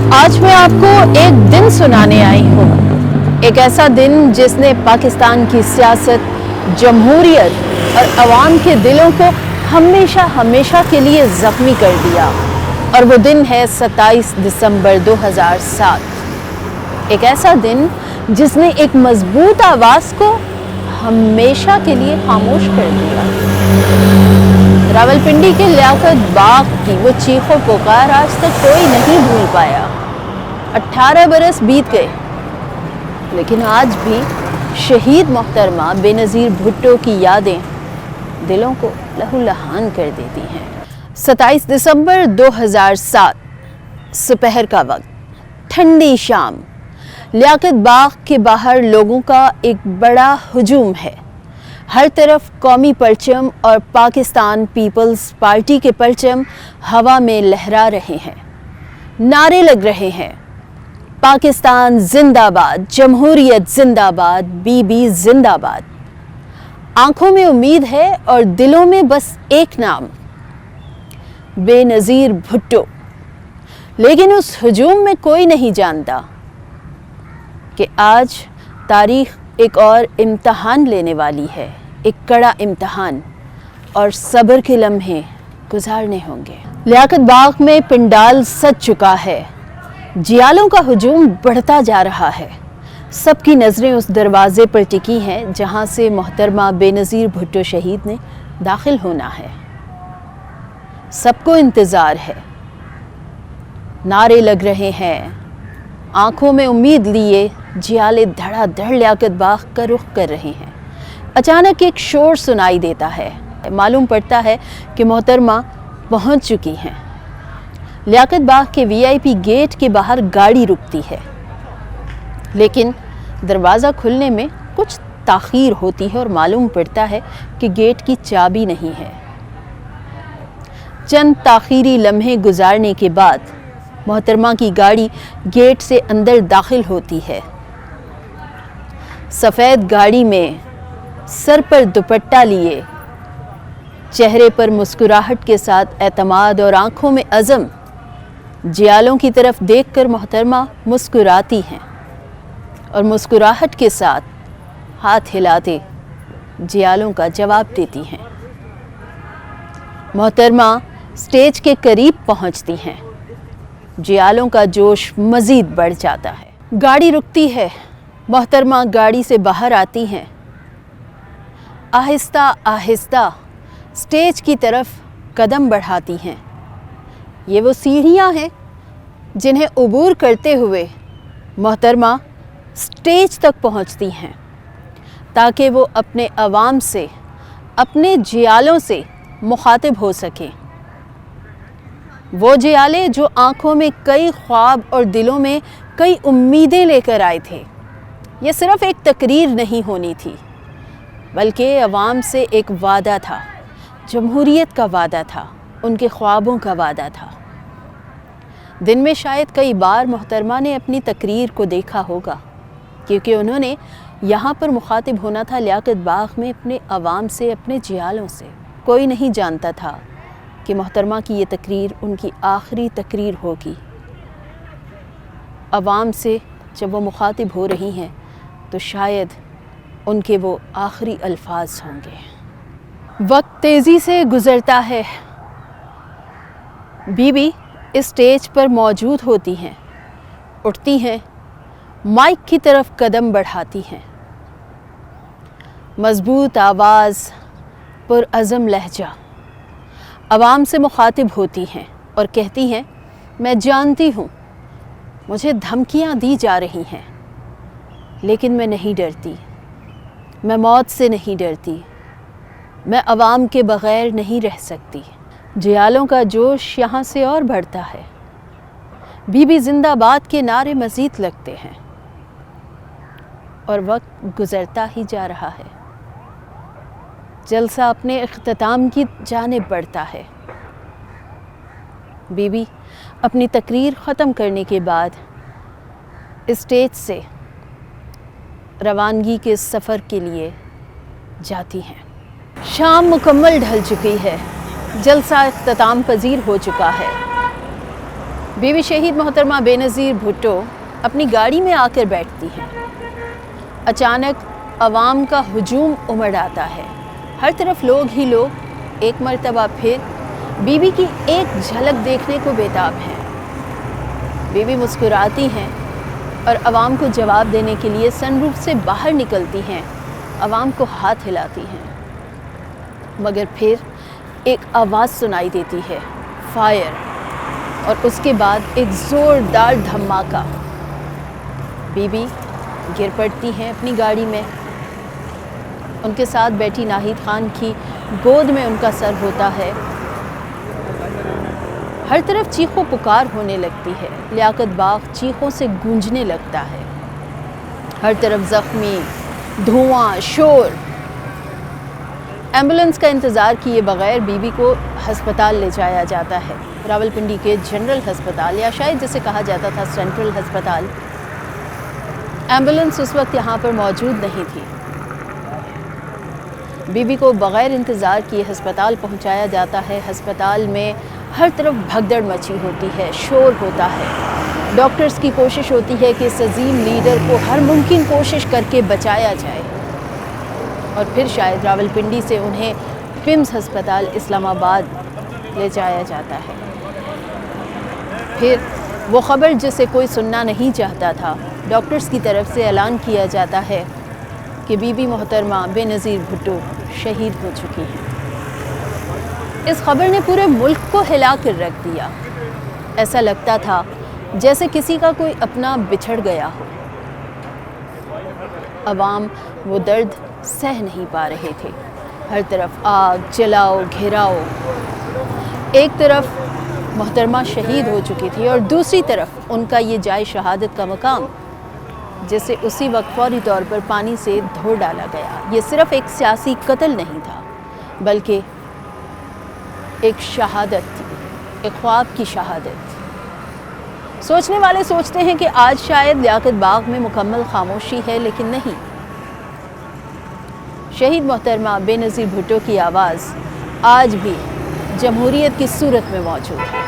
आज मैं आपको एक दिन सुनाने आई हूँ, एक ऐसा दिन जिसने पाकिस्तान की सियासत, जमहूरियत और अवाम के दिलों को हमेशा हमेशा के लिए ज़ख्मी कर दिया। और वो दिन है 27 दिसंबर 2007। एक ऐसा दिन जिसने एक मजबूत आवाज़ को हमेशा के लिए खामोश कर दिया। रावलपिंडी के लियाकत बाग की वो चीखों पुकार आज तक कोई नहीं भूल पाया। 18 बरस बीत गए, लेकिन आज भी शहीद मोहतरमा बेनज़ीर भुट्टो की यादें दिलों को लहूलुहान कर देती हैं। 27 दिसंबर 2007 सुपहर का वक्त, ठंडी शाम, लियाकत बाग के बाहर लोगों का एक बड़ा हुजूम है। हर तरफ कौमी परचम और पाकिस्तान पीपल्स पार्टी के परचम हवा में लहरा रहे हैं। नारे लग रहे हैं, पाकिस्तान जिंदाबाद, जमहूरियत जिंदाबाद, बीबी जिंदाबाद। आंखों में उम्मीद है और दिलों में बस एक नाम, बेनज़ीर भुट्टो। लेकिन उस हुजूम में कोई नहीं जानता कि आज तारीख एक और इम्तहान लेने वाली है, एक कड़ा इम्तहान, और सब्र के लम्हे गुजारने होंगे। लियाकत बाग में पिंडाल सज चुका है, जियालों का हुजूम बढ़ता जा रहा है। सबकी नज़रें उस दरवाज़े पर टिकी हैं जहां से मोहतरमा बेनज़ीर भुट्टो शहीद ने दाखिल होना है। सबको इंतज़ार है, नारे लग रहे हैं, आंखों में उम्मीद लिए जियाले धड़ाधड़ लियाकत बाग का रुख कर रहे हैं। अचानक एक शोर सुनाई देता है। मालूम पड़ता है कि मोहतरमा पहुंच चुकी हैं। लियाकत बाग के वीआईपी गेट के बाहर गाड़ी रुकती है, लेकिन दरवाज़ा खुलने में कुछ ताख़ीर होती है और मालूम पड़ता है कि गेट की चाबी नहीं है। चंद ताख़ीरी लम्हे गुजारने के बाद मोहतरमा की गाड़ी गेट से अंदर दाखिल होती है। सफ़ेद गाड़ी में सर पर दुपट्टा लिए, चेहरे पर मुस्कुराहट के साथ एतमाद और आंखों में अज़म, जियालों की तरफ देखकर मोहतरमा मुस्कुराती हैं और मुस्कुराहट के साथ हाथ हिलाते जियालों का जवाब देती हैं। मोहतरमा स्टेज के करीब पहुंचती हैं। जियालों का जोश मज़ीद बढ़ जाता है। गाड़ी रुकती है, मोहतरमा गाड़ी से बाहर आती हैं। आहिस्ता आहिस्ता स्टेज की तरफ कदम बढ़ाती हैं। ये वो सीढ़ियाँ हैं जिन्हें उबूर करते हुए मोहतरमा स्टेज तक पहुँचती हैं, ताकि वो अपने अवाम से, अपने जियालों से मुखातिब हो सकें। वो जियाले जो आँखों में कई ख्वाब और दिलों में कई उम्मीदें लेकर आए थे। ये सिर्फ़ एक तकरीर नहीं होनी थी, बल्कि अवाम से एक वादा था, जमहूरियत का वादा था, उनके ख्वाबों का वादा था। दिन में शायद कई बार मोहतरमा ने अपनी तकरीर को देखा होगा, क्योंकि उन्होंने यहाँ पर मुखातिब होना था लियाकत बाग में अपने अवाम से, अपने जियालों से। कोई नहीं जानता था कि मोहतरमा की ये तकरीर उनकी आखिरी तकरीर होगी। अवाम से जब वो मुखातिब हो रही हैं तो शायद उनके वो आखिरी अल्फाज होंगे। वक्त तेज़ी से गुज़रता है। बीबी इस स्टेज पर मौजूद होती हैं, उठती हैं, माइक की तरफ कदम बढ़ाती हैं। मज़बूत आवाज़, पुरअज़म लहजा, अवाम से मुखातिब होती हैं और कहती हैं, मैं जानती हूँ मुझे धमकियाँ दी जा रही हैं, लेकिन मैं नहीं डरती। मैं मौत से नहीं डरती। मैं अवाम के बग़ैर नहीं रह सकती। जियालों का जोश यहाँ से और बढ़ता है। बीबी जिंदाबाद के नारे मज़ीद लगते हैं और वक्त गुज़रता ही जा रहा है। जलसा अपने इख्तिताम की जानिब बढ़ता है। बीबी अपनी तकरीर ख़त्म करने के बाद स्टेज से रवानगी के सफ़र के लिए जाती हैं। शाम मुकम्मल ढल चुकी है, जलसा इख्तिताम पजीर हो चुका है। بیوی شہید محترمہ بے نظیر بھٹو اپنی گاڑی میں آ کر بیٹھتی ہیں۔ اچانک عوام کا ہجوم امڑ آتا ہے، ہر طرف لوگ ہی لوگ ایک مرتبہ پھر بیوی کی ایک جھلک دیکھنے کو بےتاب ہیں۔ بیوی مسکراتی ہیں اور عوام کو جواب دینے کے لیے سن روف سے باہر نکلتی ہیں، عوام کو ہاتھ ہلاتی ہیں، مگر پھر ایک آواز سنائی دیتی ہے، فائر، اور اس کے بعد ایک زوردار دھماکہ۔ بیوی گر پڑتی ہیں اپنی گاڑی میں، ان کے ساتھ بیٹھی ناہید خان کی گود میں ان کا سر ہوتا ہے۔ ہر طرف چیخ و پکار ہونے لگتی ہے، لیاقت باغ چیخوں سے گونجنے لگتا ہے، ہر طرف زخمی، دھواں، شور۔ ایمبولنس کا انتظار کیے بغیر بیوی کو ہسپتال لے جایا جاتا ہے، راولپنڈی کے جنرل ہسپتال، یا شاید جسے کہا جاتا تھا سینٹرل ہسپتال۔ ایمبولنس اس وقت یہاں پر موجود نہیں تھی۔ بیوی کو بغیر انتظار کیے ہسپتال پہنچایا جاتا ہے۔ ہسپتال میں ہر طرف بھگدڑ مچی ہوتی ہے، شور ہوتا ہے، ڈاکٹرز کی کوشش ہوتی ہے کہ اس عظیم لیڈر کو ہر ممکن کوشش کر کے بچایا جائے، اور پھر شاید راولپنڈی سے انہیں پمز ہسپتال اسلام آباد لے جایا جاتا ہے۔ پھر وہ خبر جسے کوئی سننا نہیں چاہتا تھا، ڈاکٹرز کی طرف سے اعلان کیا جاتا ہے کہ بیوی محترمہ بے نظیر بھٹو شہید ہو چکی ہیں۔ اس خبر نے پورے ملک کو ہلا کر رکھ دیا۔ ایسا لگتا تھا جیسے کسی کا کوئی اپنا بچھڑ گیا ہو۔ عوام وہ درد سہ نہیں پا رہے تھے، ہر طرف آگ، جلاؤ، گھیراؤ۔ ایک طرف محترمہ شہید ہو چکی تھی اور دوسری طرف ان کا یہ جائے شہادت کا مقام، جسے اسی وقت فوری طور پر پانی سے دھو ڈالا گیا۔ یہ صرف ایک سیاسی قتل نہیں تھا، بلکہ ایک شہادت تھی، ایک خواب کی شہادت۔ سوچنے والے سوچتے ہیں کہ آج شاید لیاقت باغ میں مکمل خاموشی ہے، لیکن نہیں۔ شہید محترمہ بے نظیر بھٹو کی آواز آج بھی جمہوریت کی صورت میں موجود ہے۔